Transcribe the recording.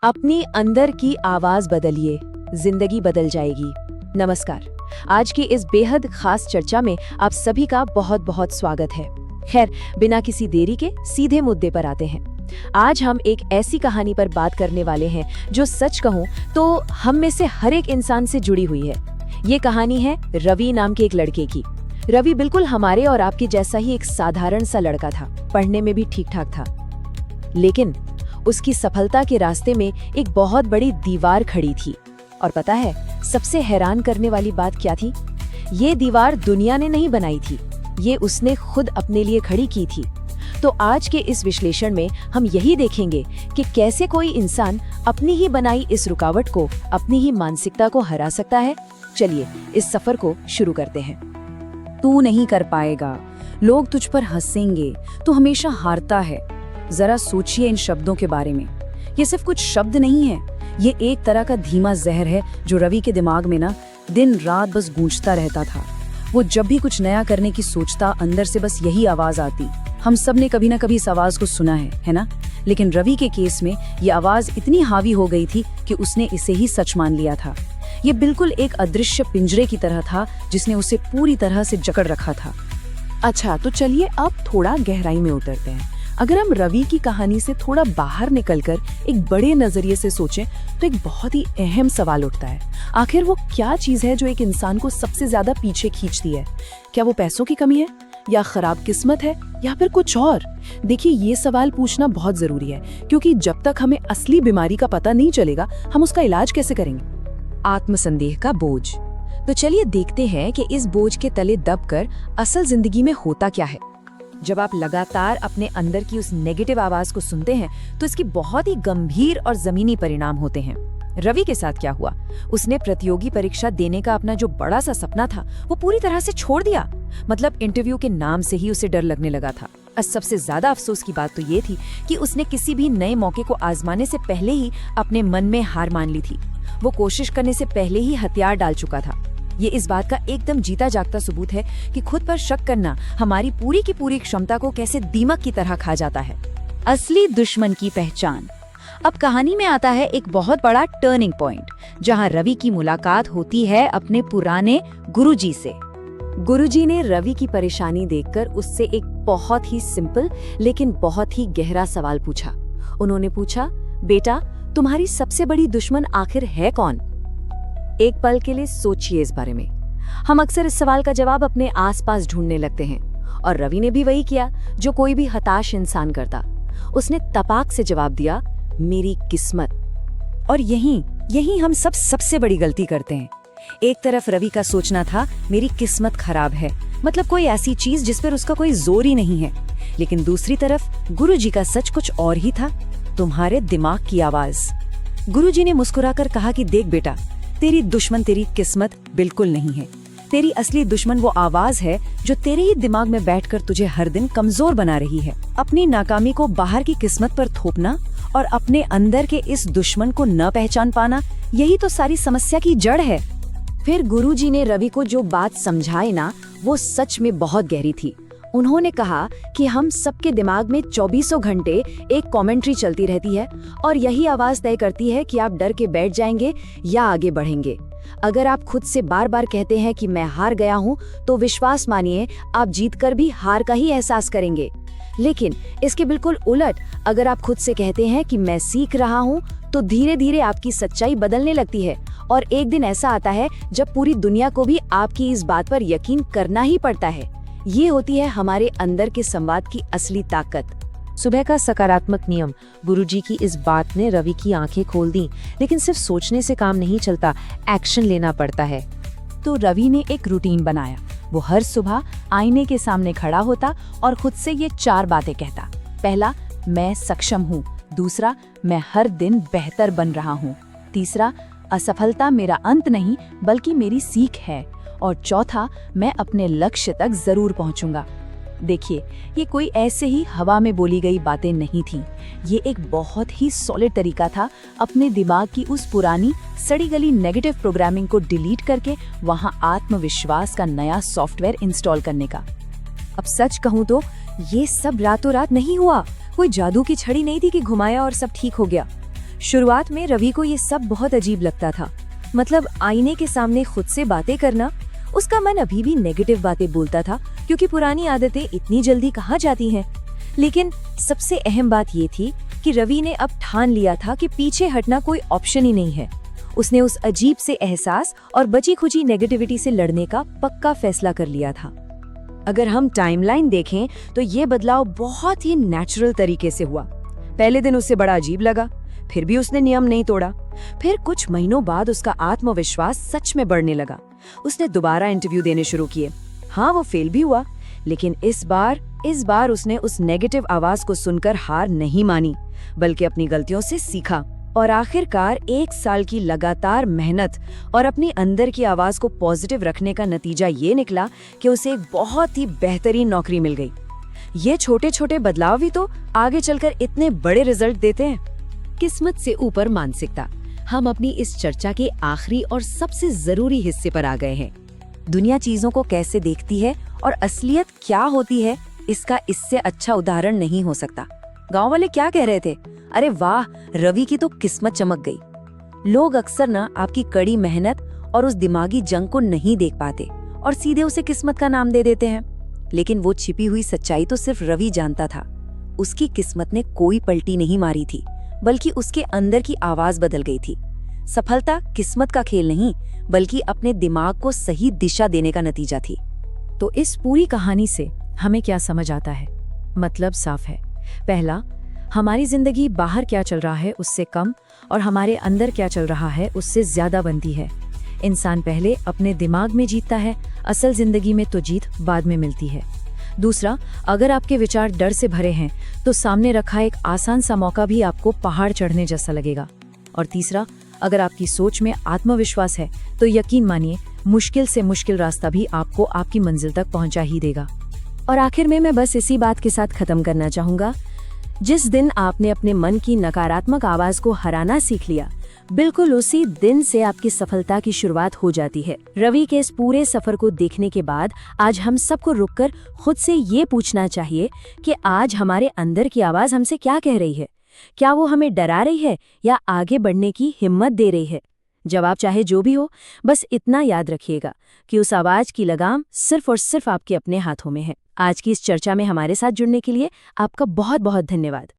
अपनी अंदर की आवाज बदलिए, जिंदगी बदल जाएगी। नमस्कार, आज की इस बेहद खास चर्चा में आप सभी का बहुत बहुत स्वागत है। खैर, बिना किसी देरी के सीधे मुद्दे पर आते हैं। आज हम एक ऐसी कहानी पर बात करने वाले हैं जो सच कहूं तो हम में से हर एक इंसान से जुड़ी हुई है। ये कहानी है रवि नाम के एक लड़के की। रवि बिल्कुल हमारे और आपके जैसा ही एक साधारण सा लड़का था, पढ़ने में भी ठीक ठाक था। लेकिन उसकी सफलता के रास्ते में एक बहुत बड़ी दीवार खड़ी थी। और पता है, सबसे हैरान करने वाली बात क्या थी? ये दीवार दुनिया ने नहीं बनाई थी, ये उसने खुद अपने लिए खड़ी की थी। तो आज के इस विश्लेषण में हम यही देखेंगे कि कैसे कोई इंसान अपनी ही बनाई इस रुकावट को, अपनी ही मानसिकता को हरा सकता है। चलिए इस सफर को शुरू करते हैं। तू नहीं कर पाएगा, लोग तुझ पर हंसेंगे, तू हमेशा हारता है। जरा सोचिए इन शब्दों के बारे में। ये सिर्फ कुछ शब्द नहीं है, ये एक तरह का धीमा जहर है जो रवि के दिमाग में दिन रात बस गूंजता रहता था। वो जब भी कुछ नया करने की सोचता, अंदर से बस यही आवाज आती। हम सब ने कभी ना कभी इस आवाज को सुना है ना? लेकिन रवि के केस में ये आवाज इतनी हावी हो गई थी कि उसने इसे ही सच मान लिया था। ये बिल्कुल एक अदृश्य पिंजरे की तरह था जिसने उसे पूरी तरह से जकड़ रखा था। अच्छा, तो चलिए अब थोड़ा गहराई में उतरते हैं। अगर हम रवि की कहानी से थोड़ा बाहर निकलकर एक बड़े नजरिए से सोचें तो एक बहुत ही अहम सवाल उठता है। आखिर वो क्या चीज है जो एक इंसान को सबसे ज्यादा पीछे खींचती है? क्या वो पैसों की कमी है, या खराब किस्मत है, या फिर कुछ और? देखिए, ये सवाल पूछना बहुत जरूरी है, क्योंकि जब तक हमें असली बीमारी का पता नहीं चलेगा, हम उसका इलाज कैसे करेंगे? आत्मसंदेह का बोझ। तो चलिए देखते हैं कि इस बोझ के तले दबकर असल जिंदगी में होता क्या है। जब आप लगातार अपने अंदर की उस नेगेटिव आवाज को सुनते हैं तो इसकी बहुत ही गंभीर और जमीनी परिणाम होते हैं। रवि के साथ क्या हुआ? उसने प्रतियोगी परीक्षा देने का अपना जो बड़ा सा सपना था वो पूरी तरह से छोड़ दिया। मतलब इंटरव्यू के नाम से ही उसे डर लगने लगा था। और सबसे ज्यादा अफसोस की बात तो ये थी कि उसने किसी भी नए मौके को आजमाने से पहले ही अपने मन में हार मान ली थी। वो कोशिश करने से पहले ही हथियार डाल चुका था। ये इस बात का एकदम जीता जागता सबूत है कि खुद पर शक करना हमारी पूरी की पूरी क्षमता को कैसे दीमक की तरह खा जाता है। असली दुश्मन की पहचान। अब कहानी में आता है एक बहुत बड़ा टर्निंग पॉइंट, जहां रवि की मुलाकात होती है अपने पुराने गुरुजी से। गुरुजी ने रवि की परेशानी देखकर उससे एक बहुत ही सिंपल लेकिन बहुत ही गहरा सवाल पूछा। उन्होंने पूछा, बेटा, तुम्हारी सबसे बड़ी दुश्मन आखिर है कौन? एक पल के लिए सोचिए इस बारे में। हम अक्सर इस सवाल का जवाब अपने आसपास ढूंढने लगते हैं, और रवि ने भी वही किया जो कोई भी हताश इंसान करता। उसने तपाक से जवाब दिया, मेरी किस्मत। और यही हम सबसे बड़ी गलती करते हैं। एक तरफ रवि का सोचना था, मेरी किस्मत खराब है, मतलब कोई ऐसी चीज जिस पर उसका कोई जोर ही नहीं है। लेकिन दूसरी तरफ गुरुजी का सच कुछ और ही था, तुम्हारे दिमाग की आवाज। गुरुजी ने मुस्कुराकर कहा कि देख बेटा, तेरी दुश्मन तेरी किस्मत बिल्कुल नहीं है। तेरी असली दुश्मन वो आवाज है जो तेरे ही दिमाग में बैठकर तुझे हर दिन कमजोर बना रही है। अपनी नाकामी को बाहर की किस्मत पर थोपना और अपने अंदर के इस दुश्मन को न पहचान पाना, यही तो सारी समस्या की जड़ है। फिर गुरुजी ने रवि को जो बात समझाई ना, वो सच में बहुत गहरी थी। उन्होंने कहा कि हम सबके दिमाग में 24 घंटे एक कमेंट्री चलती रहती है, और यही आवाज तय करती है कि आप डर के बैठ जाएंगे या आगे बढ़ेंगे। अगर आप खुद से बार बार कहते हैं कि मैं हार गया हूँ, तो विश्वास मानिए आप जीतकर भी हार का ही एहसास करेंगे। लेकिन इसके बिल्कुल उलट, अगर आप खुद से कहते हैं कि मैं सीख रहा हूँ, तो धीरे धीरे आपकी सच्चाई बदलने लगती है, और एक दिन ऐसा आता है जब पूरी दुनिया को भी आपकी इस बात पर यकीन करना ही पड़ता है। ये होती है हमारे अंदर के संवाद की असली ताकत। सुबह का सकारात्मक नियम। गुरुजी की इस बात ने रवि की आंखें खोल दी, लेकिन सिर्फ सोचने से काम नहीं चलता, एक्शन लेना पड़ता है। तो रवि ने एक रूटीन बनाया। वो हर सुबह आईने के सामने खड़ा होता और खुद से ये 4 बातें कहता। पहला, मैं सक्षम हूँ। दूसरा, मैं हर दिन बेहतर बन रहा हूँ। तीसरा, असफलता मेरा अंत नहीं बल्कि मेरी सीख है। और चौथा, मैं अपने लक्ष्य तक जरूर पहुंचूंगा। देखिए, ये कोई ऐसे ही हवा में बोली गई बातें नहीं थी। ये एक बहुत ही सॉलिड तरीका था अपने दिमाग की उस पुरानी सड़ी गली नेगेटिव प्रोग्रामिंग को डिलीट करके वहां आत्मविश्वास का नया सॉफ्टवेयर इंस्टॉल करने का। अब सच कहूं तो ये सब रातों रात नहीं हुआ। कोई जादू की छड़ी नहीं थी कि घुमाया और सब ठीक हो गया। शुरुआत में रवि को ये सब बहुत अजीब लगता था। मतलब आईने के सामने खुद से बातें करना। उसका मन अभी भी नेगेटिव बातें बोलता था, क्योंकि पुरानी आदतें इतनी जल्दी कहाँ जाती हैं। लेकिन सबसे अहम बात ये थी कि रवि ने अब ठान लिया था कि पीछे हटना कोई ऑप्शन ही नहीं है। उसने उस अजीब से एहसास और बची खुची नेगेटिविटी से लड़ने का पक्का फैसला कर लिया था। अगर हम टाइमलाइन देखें तो ये बदलाव बहुत ही नेचुरल तरीके से हुआ। पहले दिन उसे बड़ा अजीब लगा, फिर भी उसने नियम नहीं तोड़ा। फिर कुछ महीनों बाद उसका आत्मविश्वास सच में बढ़ने लगा। उसने दोबारा इंटरव्यू देने शुरू किए। हाँ, वो फेल भी हुआ, लेकिन इस बार उसने उस नेगेटिव आवाज को सुनकर हार नहीं मानी, बल्कि अपनी गलतियों से सीखा। और आखिरकार 1 साल की लगातार मेहनत और अपनी अंदर की आवाज को पॉजिटिव रखने का नतीजा ये निकला कि उसे एक बहुत ही बेहतरीन नौकरी मिल गई। ये छोटे छोटे बदलाव भी तो आगे चलकर इतने बड़े रिजल्ट देते हैं। किस्मत से ऊपर मानसिकता। हम अपनी इस चर्चा के आखिरी और सबसे जरूरी हिस्से पर आ गए हैं। दुनिया चीजों को कैसे देखती है और असलियत क्या होती है, इसका इससे अच्छा उदाहरण नहीं हो सकता। गांव वाले क्या कह रहे थे? अरे वाह, रवि की तो किस्मत चमक गई। लोग अक्सर ना आपकी कड़ी मेहनत और उस दिमागी जंग को नहीं देख पाते और सीधे उसे किस्मत का नाम दे देते हैं। लेकिन वो छिपी हुई सच्चाई तो सिर्फ रवि जानता था। उसकी किस्मत ने कोई पलटी नहीं मारी थी, बल्कि उसके अंदर की आवाज बदल गई थी। सफलता किस्मत का खेल नहीं, बल्कि अपने दिमाग को सही दिशा देने का नतीजा थी। तो इस पूरी कहानी से हमें क्या समझ आता है? मतलब साफ है। पहला, हमारी जिंदगी बाहर क्या चल रहा है उससे कम और हमारे अंदर क्या चल रहा है उससे ज्यादा बनती है। इंसान पहले अपने दिमाग में जीतता है, असल जिंदगी में तो जीत बाद में मिलती है। दूसरा, अगर आपके विचार डर से भरे हैं तो सामने रखा एक आसान सा मौका भी आपको पहाड़ चढ़ने जैसा लगेगा। और तीसरा, अगर आपकी सोच में आत्मविश्वास है तो यकीन मानिए मुश्किल से मुश्किल रास्ता भी आपको आपकी मंजिल तक पहुंचा ही देगा। और आखिर में मैं बस इसी बात के साथ खत्म करना चाहूंगा, जिस दिन आपने अपने मन की नकारात्मक आवाज को हराना सीख लिया, बिल्कुल उसी दिन से आपकी सफलता की शुरुआत हो जाती है। रवि के इस पूरे सफर को देखने के बाद आज हम सबको रुककर खुद से ये पूछना चाहिए कि आज हमारे अंदर की आवाज हमसे क्या कह रही है? क्या वो हमें डरा रही है या आगे बढ़ने की हिम्मत दे रही है? जवाब चाहे जो भी हो, बस इतना याद रखिएगा कि उस आवाज की लगाम सिर्फ और सिर्फ आपके अपने हाथों में है। आज की इस चर्चा में हमारे साथ जुड़ने के लिए आपका बहुत बहुत धन्यवाद।